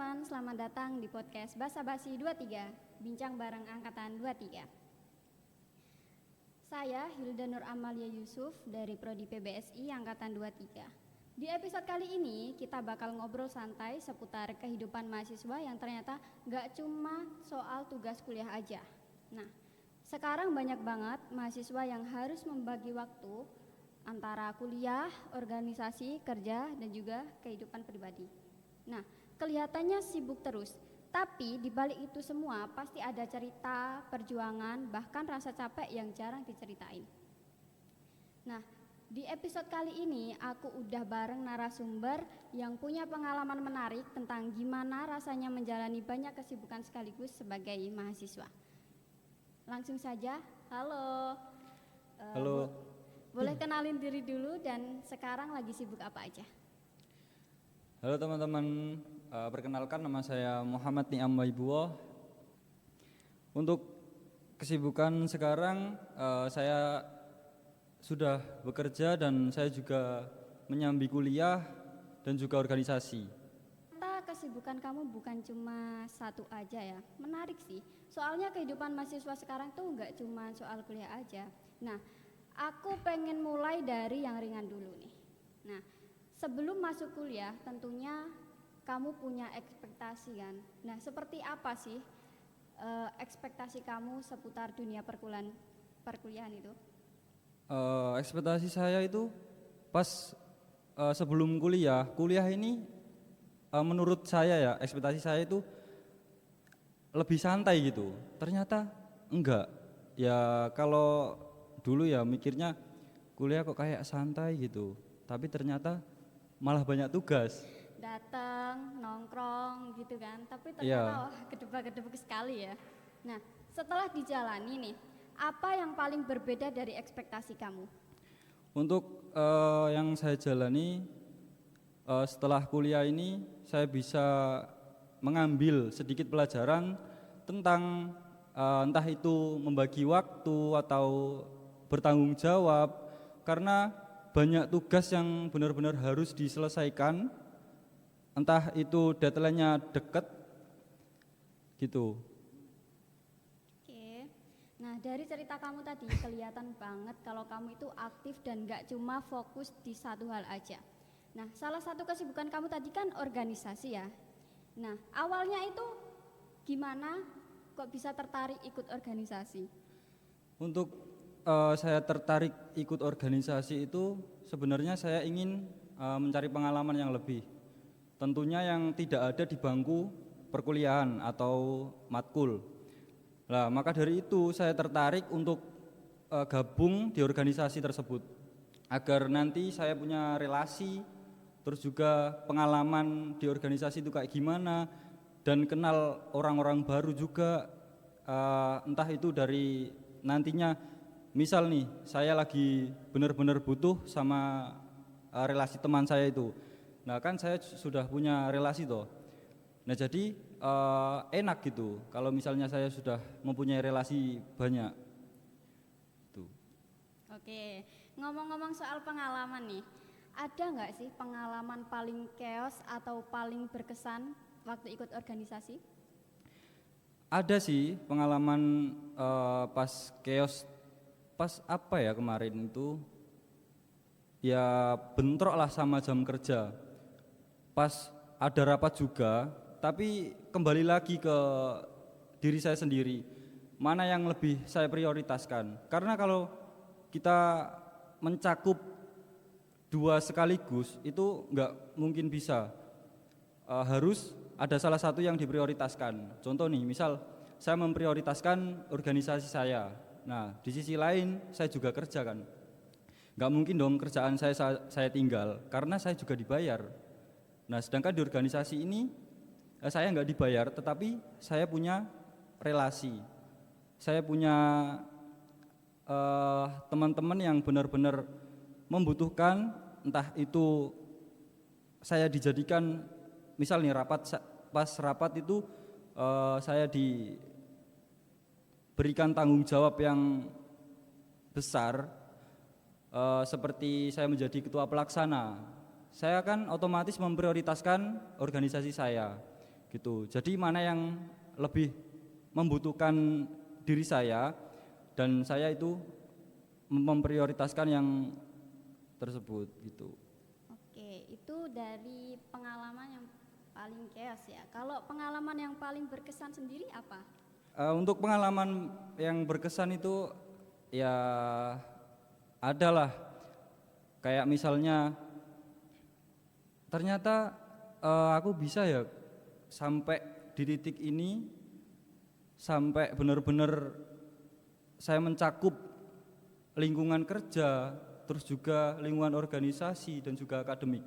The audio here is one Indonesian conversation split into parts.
teman-teman, selamat datang di podcast Basa Basi 23, Bincang Bareng Angkatan 23. Saya Hilda Nur Amalia Yusuf dari Prodi PBSI Angkatan 23. Di episode kali ini kita bakal ngobrol santai seputar kehidupan mahasiswa yang ternyata gak cuma soal tugas kuliah aja. Nah, sekarang banyak banget mahasiswa yang harus membagi waktu antara kuliah, organisasi, kerja, dan juga kehidupan pribadi. Nah, kelihatannya sibuk terus, tapi di balik itu semua pasti ada cerita, perjuangan, bahkan rasa capek yang jarang diceritain. Nah, di episode kali ini aku udah bareng narasumber yang punya pengalaman menarik tentang gimana rasanya menjalani banyak kesibukan sekaligus sebagai mahasiswa. Langsung saja, halo. Halo. Boleh kenalin diri dulu dan sekarang lagi sibuk apa aja? Halo teman-teman, perkenalkan nama saya Muhammad Niam Waibuwo. Untuk kesibukan sekarang saya sudah bekerja dan saya juga menyambi kuliah dan juga organisasi. Ternyata kesibukan kamu bukan cuma satu aja ya, menarik sih. Soalnya kehidupan mahasiswa sekarang tuh nggak cuma soal kuliah aja. Nah, aku pengen mulai dari yang ringan dulu nih. Nah, sebelum masuk kuliah tentunya kamu punya ekspektasi kan. Nah, seperti apa sih ekspektasi kamu seputar dunia perkuliahan itu? Ekspektasi saya itu pas sebelum kuliah ini menurut saya ya, ekspektasi saya itu lebih santai gitu. Ternyata enggak. Ya kalau dulu ya mikirnya kuliah kok kayak santai gitu. Tapi ternyata malah banyak tugas. Datang, nongkrong gitu kan. Tapi ternyata wah gedebak-gedebuk sekali ya. Nah, setelah dijalani nih, apa yang paling berbeda dari ekspektasi kamu? Untuk yang saya jalani setelah kuliah ini saya bisa mengambil sedikit pelajaran tentang entah itu membagi waktu atau bertanggung jawab, karena banyak tugas yang benar-benar harus diselesaikan, entah itu deadline-nya dekat gitu. Oke. Nah, dari cerita kamu tadi kelihatan banget kalau kamu itu aktif dan gak cuma fokus di satu hal aja. Nah, salah satu kesibukan kamu tadi kan organisasi ya. Nah, awalnya itu gimana kok bisa tertarik ikut organisasi? Untuk saya tertarik ikut organisasi itu sebenarnya saya ingin mencari pengalaman yang lebih, tentunya yang tidak ada di bangku perkuliahan atau matkul. Nah, maka dari itu saya tertarik untuk gabung di organisasi tersebut agar nanti saya punya relasi, terus juga pengalaman di organisasi itu kayak gimana, dan kenal orang-orang baru juga, entah itu dari nantinya misal nih saya lagi benar-benar butuh sama relasi teman saya itu. Nah, kan saya sudah punya relasi toh. Nah, jadi enak gitu kalau misalnya saya sudah mempunyai relasi banyak. Tuh. Oke, ngomong-ngomong soal pengalaman nih, ada nggak sih pengalaman paling chaos atau paling berkesan waktu ikut organisasi? Ada sih pengalaman pas chaos, pas apa ya kemarin itu, ya bentrok lah sama jam kerja. Pas ada rapat juga, tapi kembali lagi ke diri saya sendiri, mana yang lebih saya prioritaskan. Karena kalau kita mencakup dua sekaligus itu nggak mungkin bisa. Harus ada salah satu yang diprioritaskan. Contoh nih, misal saya memprioritaskan organisasi saya. Nah, di sisi lain saya juga kerja kan. Nggak mungkin dong kerjaan saya tinggal, karena saya juga dibayar. Nah, sedangkan di organisasi ini saya nggak dibayar, tetapi saya punya relasi. Saya punya teman-teman yang benar-benar membutuhkan, entah itu saya dijadikan, misal nih pas rapat itu saya diberikan tanggung jawab yang besar, seperti saya menjadi ketua pelaksana. Saya kan otomatis memprioritaskan organisasi saya. gitu. Jadi mana yang lebih membutuhkan diri saya dan saya itu memprioritaskan yang tersebut gitu. Oke, itu dari pengalaman yang paling chaos ya. Kalau pengalaman yang paling berkesan sendiri apa? Untuk pengalaman yang berkesan itu ya adalah kayak misalnya ternyata aku bisa ya sampai di titik ini, sampai benar-benar saya mencakup lingkungan kerja, terus juga lingkungan organisasi dan juga akademik.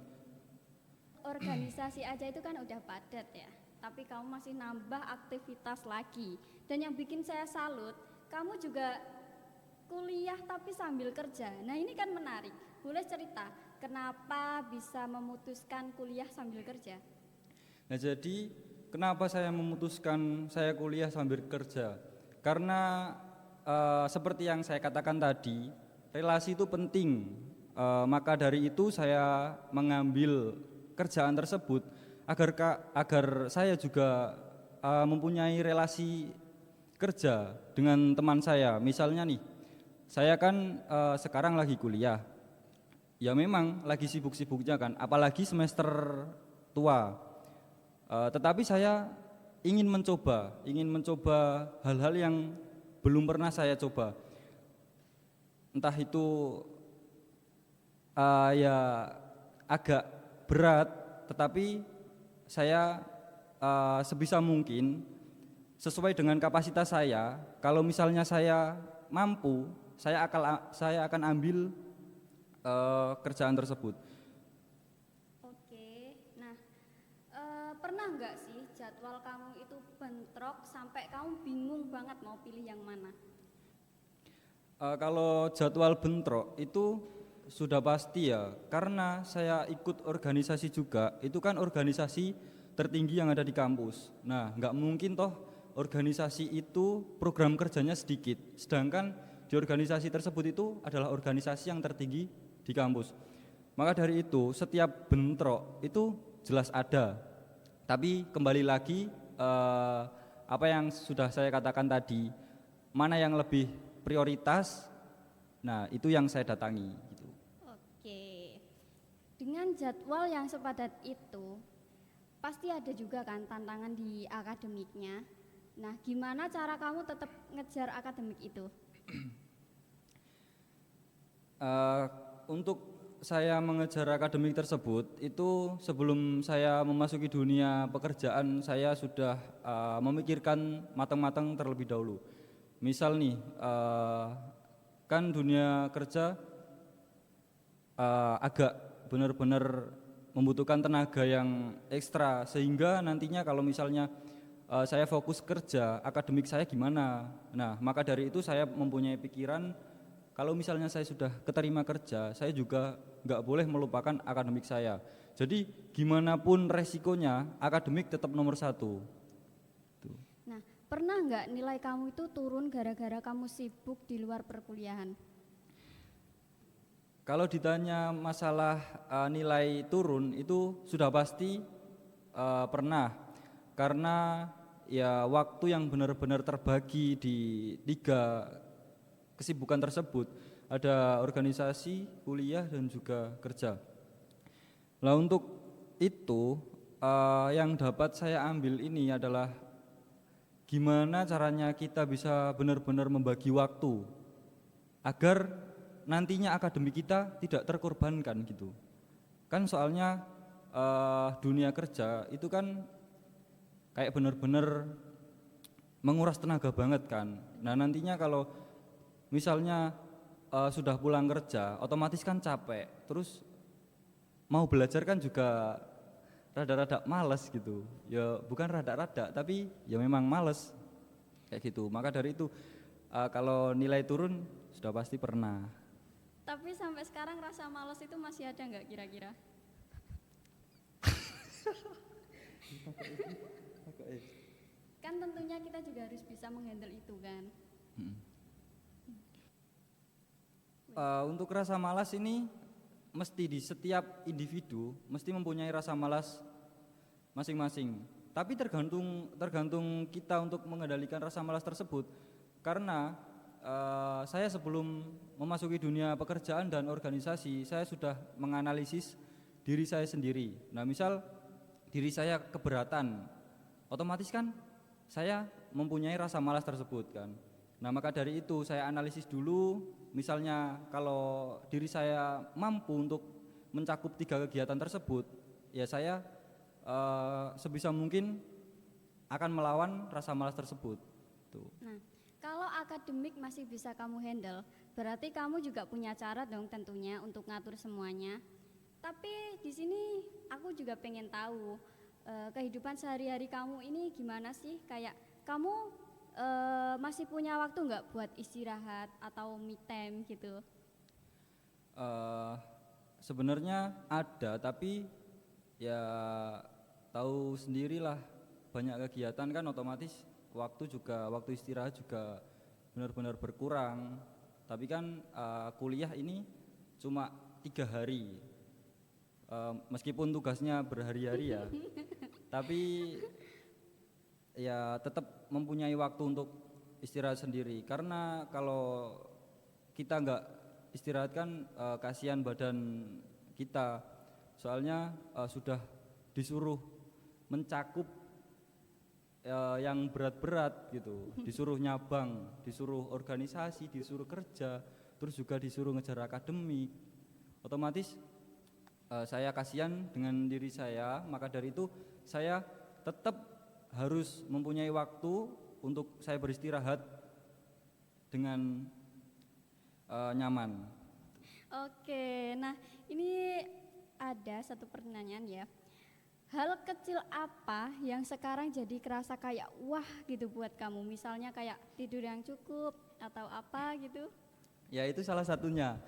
Organisasi aja itu kan udah padat ya, tapi kamu masih nambah aktivitas lagi. Dan yang bikin saya salut, kamu juga kuliah tapi sambil kerja. Nah ini kan menarik, boleh cerita kenapa bisa memutuskan kuliah sambil kerja? Nah jadi kenapa saya memutuskan saya kuliah sambil kerja? Karena seperti yang saya katakan tadi, relasi itu penting. Maka dari itu saya mengambil kerjaan tersebut agar saya juga mempunyai relasi kerja dengan teman saya. Misalnya nih, saya kan sekarang lagi kuliah. Ya memang lagi sibuk-sibuknya kan, apalagi semester tua. Tetapi saya ingin mencoba hal-hal yang belum pernah saya coba. Entah itu ya agak berat, tetapi saya sebisa mungkin sesuai dengan kapasitas saya. Kalau misalnya saya mampu, saya akan ambil kerjaan tersebut. Oke, nah pernah nggak sih jadwal kamu itu bentrok sampai kamu bingung banget mau pilih yang mana? Kalau jadwal bentrok itu sudah pasti ya, karena saya ikut organisasi juga. Itu kan organisasi tertinggi yang ada di kampus. Nah, nggak mungkin toh organisasi itu program kerjanya sedikit, sedangkan di organisasi tersebut itu adalah organisasi yang tertinggi di kampus. Maka dari itu setiap bentrok itu jelas ada. Tapi kembali lagi apa yang sudah saya katakan tadi, mana yang lebih prioritas, nah itu yang saya datangi gitu. Oke, dengan jadwal yang sepadat itu, pasti ada juga kan tantangan di akademiknya. Nah, gimana cara kamu tetap ngejar akademik itu? Untuk saya mengejar akademik tersebut itu sebelum saya memasuki dunia pekerjaan saya sudah memikirkan matang-matang terlebih dahulu. Misal nih, kan dunia kerja agak benar-benar membutuhkan tenaga yang ekstra, sehingga nantinya kalau misalnya saya fokus kerja, akademik saya gimana? Nah, maka dari itu saya mempunyai pikiran kalau misalnya saya sudah keterima kerja, saya juga nggak boleh melupakan akademik saya. Jadi gimana pun resikonya, akademik tetap nomor satu. Tuh. Nah, pernah nggak nilai kamu itu turun gara-gara kamu sibuk di luar perkuliahan? Kalau ditanya masalah nilai turun itu sudah pasti pernah, karena ya waktu yang benar-benar terbagi di 3 kesibukan tersebut, ada organisasi, kuliah dan juga kerja. Nah untuk itu yang dapat saya ambil ini adalah gimana caranya kita bisa benar-benar membagi waktu agar nantinya akademik kita tidak terkorbankan gitu. Kan soalnya dunia kerja itu kan kayak benar-benar menguras tenaga banget kan. Nah nantinya kalau misalnya sudah pulang kerja, otomatis kan capek. Terus mau belajar kan juga rada-rada males gitu. Ya bukan rada-rada, tapi ya memang males kayak gitu. Maka dari itu kalau nilai turun sudah pasti pernah. Tapi sampai sekarang rasa malas itu masih ada nggak kira-kira? Kan tentunya kita juga harus bisa menghandle itu kan. Untuk rasa malas ini mesti di setiap individu mesti mempunyai rasa malas masing-masing. Tapi tergantung kita untuk mengendalikan rasa malas tersebut. Karena saya sebelum memasuki dunia pekerjaan dan organisasi, saya sudah menganalisis diri saya sendiri. Nah, misal diri saya keberatan, otomatis kan saya mempunyai rasa malas tersebut kan. Nah, maka dari itu saya analisis dulu, misalnya kalau diri saya mampu untuk mencakup 3 kegiatan tersebut, ya saya sebisa mungkin akan melawan rasa malas tersebut. Tuh. Nah, kalau akademik masih bisa kamu handle, berarti kamu juga punya cara dong tentunya untuk ngatur semuanya. Tapi di sini aku juga pengen tahu kehidupan sehari-hari kamu ini gimana sih? Kayak kamu masih punya waktu nggak buat istirahat atau me time gitu? Sebenarnya ada, tapi ya tahu sendirilah, banyak kegiatan kan otomatis waktu istirahat juga benar-benar berkurang. Tapi kan kuliah ini cuma 3 hari, meskipun tugasnya berhari-hari ya, tapi ya tetap mempunyai waktu untuk istirahat sendiri. Karena kalau kita nggak istirahat kan kasihan badan kita, soalnya sudah disuruh mencakup yang berat-berat gitu, disuruh nyabang, disuruh organisasi, disuruh kerja, terus juga disuruh ngejar akademik. Otomatis saya kasihan dengan diri saya, maka dari itu saya tetap harus mempunyai waktu untuk saya beristirahat dengan nyaman. Oke, nah ini ada satu pertanyaan ya. Hal kecil apa yang sekarang jadi kerasa kayak wah gitu buat kamu? Misalnya kayak tidur yang cukup atau apa gitu? Ya itu salah satunya.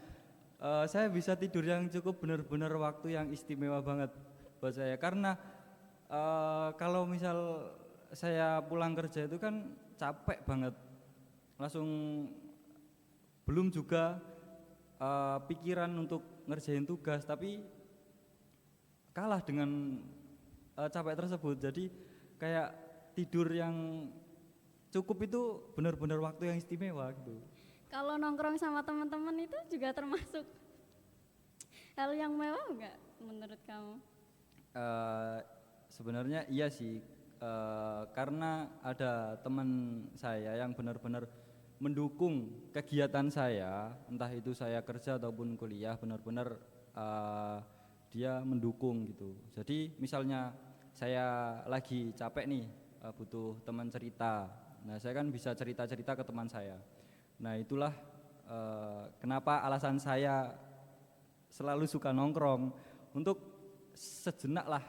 Saya bisa tidur yang cukup, benar-benar waktu yang istimewa banget buat saya. Karena kalau misal saya pulang kerja itu kan capek banget, langsung belum juga pikiran untuk ngerjain tugas, tapi kalah dengan capek tersebut. Jadi kayak tidur yang cukup itu benar-benar waktu yang istimewa gitu. Kalau nongkrong sama teman-teman itu juga termasuk hal yang mewah enggak menurut kamu? Sebenarnya iya sih, karena ada teman saya yang benar-benar mendukung kegiatan saya, entah itu saya kerja ataupun kuliah, benar-benar dia mendukung gitu. Jadi misalnya saya lagi capek nih, butuh teman cerita. Nah, saya kan bisa cerita-cerita ke teman saya. Nah, itulah kenapa alasan saya selalu suka nongkrong, untuk sejenak lah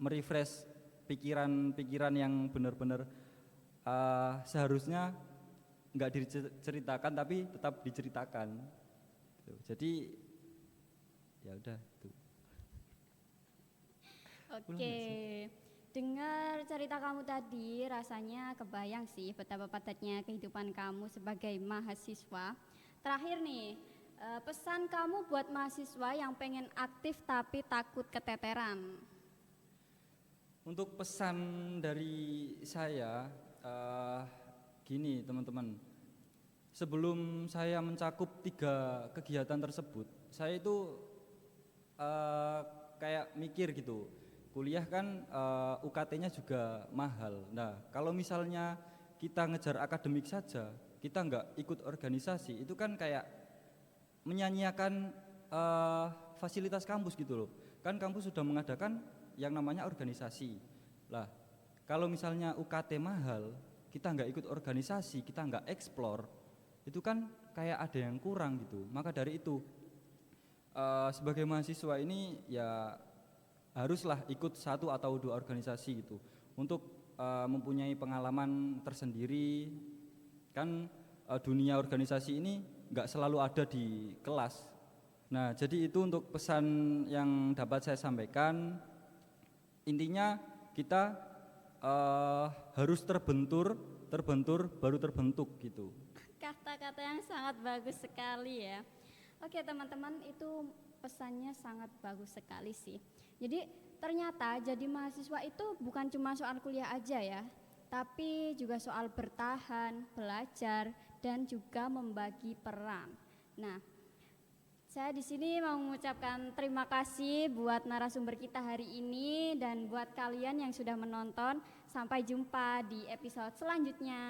merefresh pikiran-pikiran yang benar-benar seharusnya nggak diceritakan tapi tetap diceritakan. Jadi ya udah itu. Oke, dengar cerita kamu tadi rasanya kebayang sih betapa padatnya kehidupan kamu sebagai mahasiswa. Terakhir nih, pesan kamu buat mahasiswa yang pengen aktif tapi takut keteteran. Untuk pesan dari saya, gini teman-teman, sebelum saya mencakup 3 kegiatan tersebut, saya itu kayak mikir gitu. Kuliah kan UKT-nya juga mahal. Nah, kalau misalnya kita ngejar akademik saja, kita nggak ikut organisasi, itu kan kayak menyanyiakan fasilitas kampus gitu loh. Kan kampus sudah mengadakan yang namanya organisasi. Lah, kalau misalnya UKT mahal, kita nggak ikut organisasi, kita nggak eksplor, itu kan kayak ada yang kurang gitu. Maka dari itu sebagai mahasiswa ini ya haruslah ikut 1 atau 2 organisasi gitu, untuk mempunyai pengalaman tersendiri. Kan dunia organisasi ini nggak selalu ada di kelas. Nah, jadi itu untuk pesan yang dapat saya sampaikan. Intinya kita harus terbentur baru terbentuk gitu. Kata-kata yang sangat bagus sekali ya. Oke teman-teman, itu pesannya sangat bagus sekali sih. Jadi Ternyata jadi mahasiswa itu bukan cuma soal kuliah aja ya, tapi juga soal bertahan, belajar, dan juga membagi peran. Nah, saya di sini mau mengucapkan terima kasih buat narasumber kita hari ini dan buat kalian yang sudah menonton. Sampai jumpa di episode selanjutnya.